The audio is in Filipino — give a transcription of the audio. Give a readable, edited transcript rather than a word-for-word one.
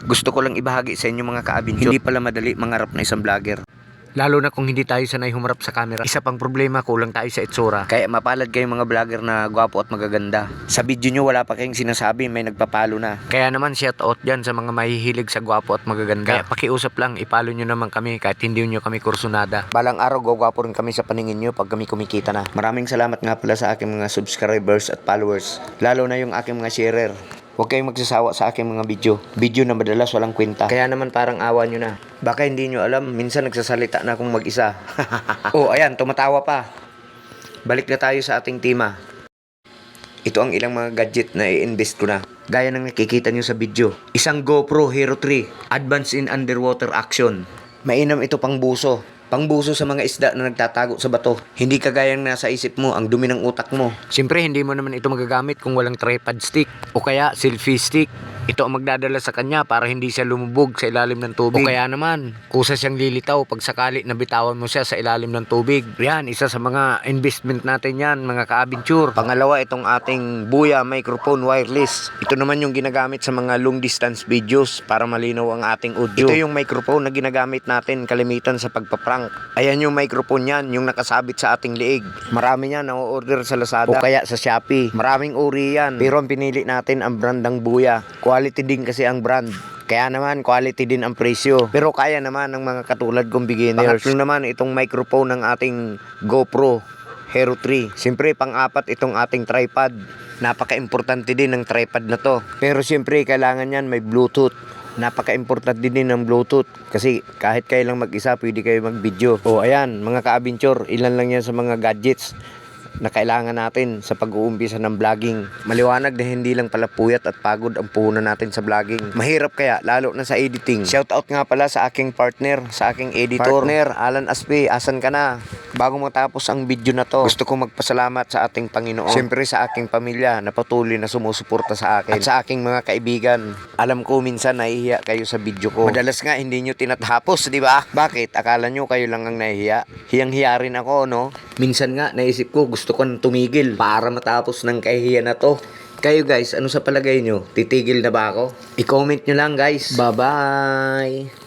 Gusto ko lang ibahagi sa inyo mga kaabincho, hindi pala madali mangarap na isang vlogger. Lalo na kung hindi tayo sanay humarap sa camera. Isa pang problema, kulang tayo sa itsura. Kaya mapalad kayong mga vlogger na gwapo at magaganda. Sa video nyo wala pa kayong sinasabi, may nagpapalo na. Kaya naman shout out dyan sa mga mahihilig sa gwapo at magaganda. Kaya pakiusap lang, ipalo nyo naman kami kahit hindi nyo kami kursunada. Balang araw gwapo rin kami sa paningin nyo pag kami kumikita na. Maraming salamat nga pala sa aking mga subscribers at followers. Lalo na yung aking mga sharer. Huwag kayong magsasawa sa aking mga video na madalas walang kwenta. Kaya naman parang awa nyo na. Baka hindi nyo alam, minsan nagsasalita na akong mag-isa. Oh, ayan, tumatawa pa. Balik na tayo sa ating tema. Ito ang ilang mga gadget na i-invest ko na. Gaya ng nakikita nyo sa video. Isang GoPro Hero 3, Advanced in Underwater Action. Mainam ito pang buso. Pangbuso sa mga isda na nagtatago sa bato. Hindi kagayang nasa isip mo, ang dumi ng utak mo. Siyempre, hindi mo naman ito magagamit kung walang tripod stick o kaya selfie stick. Ito ang magdadala sa kanya para hindi siya lumubog sa ilalim ng tubig. O kaya naman, kusa siyang lilitaw pag sakali nabitawan mo siya sa ilalim ng tubig. Yan, isa sa mga investment natin yan, mga ka-adventure. Pangalawa, itong ating Buya microphone wireless. Ito naman yung ginagamit sa mga long distance videos para malinaw ang ating audio. Ito yung microphone na ginagamit natin kalimitan sa pagpaprank. Ayan yung microphone yan, yung nakasabit sa ating liig. Marami yan na-order sa Lazada o kaya sa Shopee. Maraming uri yan. Pero ang pinili natin ang brand ng Buya. Quality din kasi ang brand. Kaya naman, quality din ang presyo. Pero kaya naman ng mga katulad kong beginners. Pangatlo naman, itong microphone ng ating GoPro Hero 3. Siyempre, pang-apat itong ating tripod. Napaka-importante din ng tripod na to. Pero siyempre, kailangan yan may Bluetooth. Napaka-importante din ng Bluetooth. Kasi kahit kayo lang mag-isa, pwede kayo mag-video. O ayan, mga ka-adventure, ilan lang yan sa mga gadgets na kailangan natin sa pag-uumpisa ng vlogging. Maliwanag na hindi lang pala puyat at pagod ang puhunan natin sa vlogging. Mahirap kaya, lalo na sa editing. Shoutout nga pala sa aking partner, sa aking editor. Partner, Alan Aspi, asan ka na? Bago matapos ang video na to, gusto ko magpasalamat sa ating Panginoon. Siyempre sa aking pamilya na patuloy na sumusuporta sa akin. At sa aking mga kaibigan. Alam ko minsan nahihiya kayo sa video ko. Madalas nga hindi nyo tinatapos, di ba? Bakit? Akala nyo kayo lang ang nahihiya? Hiyang-hiya rin ako, no? Minsan nga naisip ko gusto ko nang tumigil para matapos ng kahihiya na to. Kayo guys, ano sa palagay nyo? Titigil na ba ako? I-comment nyo lang guys. Bye-bye!